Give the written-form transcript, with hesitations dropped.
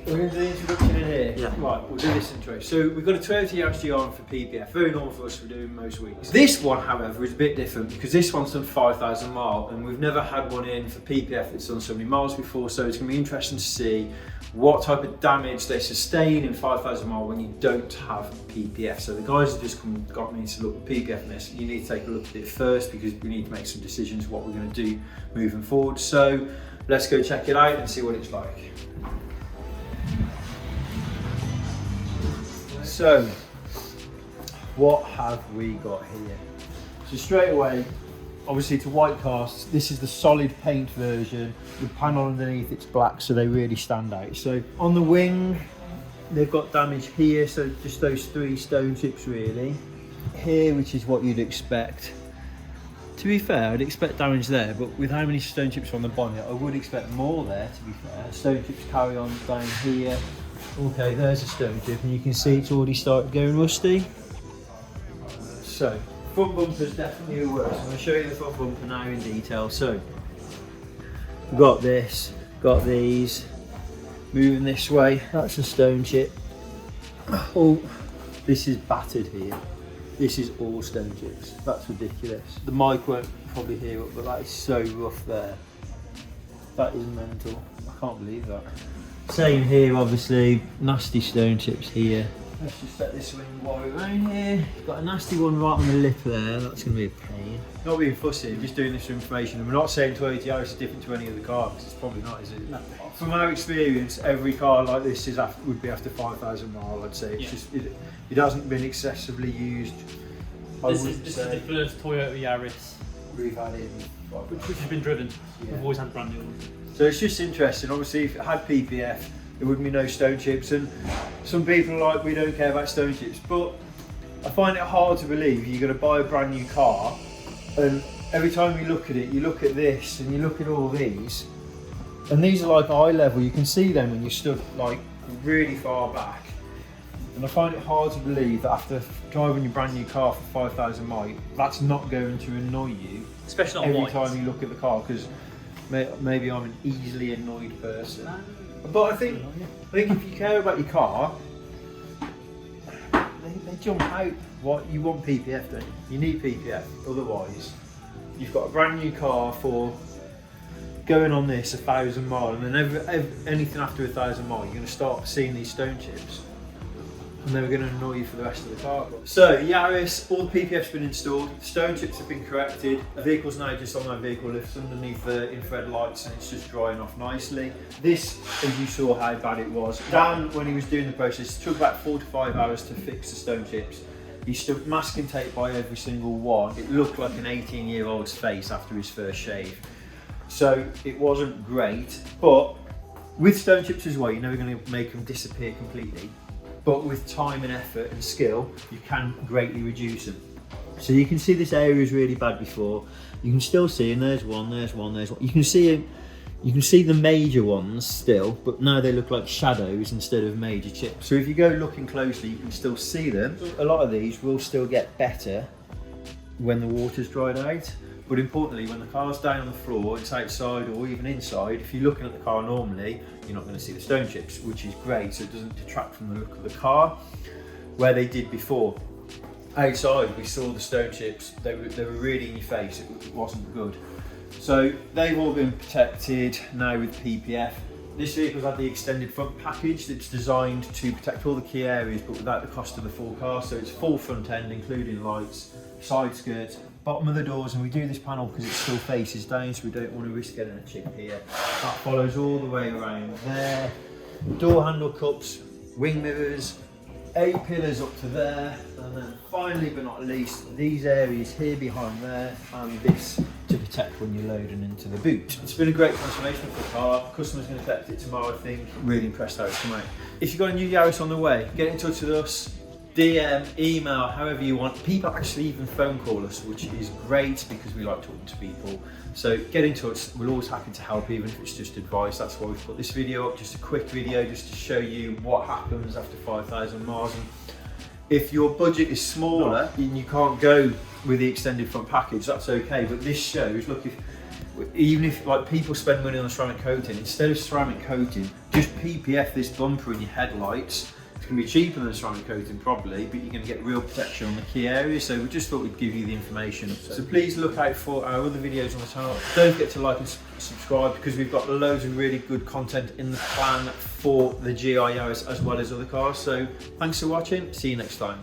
We're going to do the introduction in here. Yeah. Right, we'll do this intro. So we've got a Toyota Yaris GR for PPF, very normal for us, we're doing most weeks. This one, however, is a bit different because this one's done 5,000 miles and we've never had one in for PPF that's done so many miles before, so it's going to be interesting to see what type of damage they sustain in 5,000 miles when you don't have PPF. So the guys have just got me to look at PPF in this. You need to take a look at it first because we need to make some decisions what we're going to do moving forward. So let's go check it out and see what it's like. So, what have we got here? So straight away, obviously to white cast, this is the solid paint version. The panel underneath it's black, so they really stand out. So on the wing, they've got damage here, so just those 3 stone chips really. Here, which is what you'd expect. To be fair, I'd expect damage there, but with how many stone chips on the bonnet, I would expect more there, to be fair. Stone chips carry on down here. Okay, there's a stone chip, and you can see it's already started going rusty. So, front bumper's definitely the worst. I'm going to show you the front bumper now in detail. So, we've got this, got these, moving this way, that's a stone chip. Oh, this is battered here. This is all stone chips. That's ridiculous. The mic won't probably hear it, but that is so rough there. That is mental. I can't believe that. Same here, obviously, nasty stone chips here. Let's just set this wing wire around here. Got a nasty one right on the lip there, that's going to be a pain. Not being fussy, I'm just doing this for information, and we're not saying Toyota Yaris is different to any other car, because it's probably not, is it? No. From our experience, every car like this would be after 5,000 miles, I'd say. It's just, it hasn't been excessively used. This is the first Toyota Yaris we've had in, which has been driven. Yeah. We've always had brand new ones. So it's just interesting. Obviously, if it had PPF, there wouldn't be no stone chips, and some people are like, we don't care about stone chips, but I find it hard to believe you're going to buy a brand new car, and every time you look at it, you look at this, and you look at all these, and these are like eye level. You can see them when you're stood like really far back, and I find it hard to believe that after driving your brand new car for 5,000 miles, that's not going to annoy you, especially on every white. time you look at the car, because maybe I'm an easily annoyed person. But I think if you care about your car, they jump out. What you want PPF, don't you? You need PPF, otherwise you've got a brand new car for going on this 1,000 miles, and then anything after 1,000 miles, you're going to start seeing these stone chips, and they're going to annoy you for the rest of the car. So Yaris, all the PPF's been installed, stone chips have been corrected, the vehicle's now just on my vehicle lifts underneath the infrared lights, and it's just drying off nicely. This, as you saw how bad it was, Dan, when he was doing the process, it took about 4 to 5 hours to fix the stone chips. He stuck masking tape by every single one. It looked like an 18-year-old's face after his first shave. So it wasn't great, but with stone chips as well, you're never going to make them disappear completely. But with time and effort and skill, you can greatly reduce them. So you can see this area is really bad before. You can still see, and there's one, there's one, there's one. You can see the major ones still, but now they look like shadows instead of major chips. So if you go looking closely, you can still see them. A lot of these will still get better when the water's dried out. But importantly, when the car's down on the floor, it's outside or even inside, if you're looking at the car normally, you're not going to see the stone chips, which is great, so it doesn't detract from the look of the car, where they did before. Outside, we saw the stone chips, they were really in your face, it wasn't good. So they've all been protected now with PPF. This vehicle's had the extended front package that's designed to protect all the key areas, but without the cost of the full car. So it's full front end, including lights, side skirts, bottom of the doors, and we do this panel because it still faces down, so we don't want to risk getting a chip here. That follows all the way around there. Door handle cups, wing mirrors, 8 pillars up to there, and then finally but not least, these areas here behind there, and this to protect when you're loading into the boot. It's been a great transformation for the car. The customer's going to collect it tomorrow, I think. Really impressed how it's come out. If you've got a new Yaris on the way, get in touch with us. DM, email, however you want. People actually even phone call us, which is great because we like talking to people. So get in touch, we're always happy to help, even if it's just advice. That's why we've put this video up, just a quick video just to show you what happens after 5,000 miles. And if your budget is smaller and you can't go with the extended front package, that's okay. But this shows, look, even if like people spend money on ceramic coating, instead of ceramic coating, just PPF this bumper in your headlights. It's going to be cheaper than ceramic coating probably, but you're going to get real protection on the key areas. So we just thought we'd give you the information. So please look out for our other videos on the channel. Don't forget to like and subscribe, because we've got loads of really good content in the plan for the GR Yaris as well as other cars. So thanks for watching. See you next time.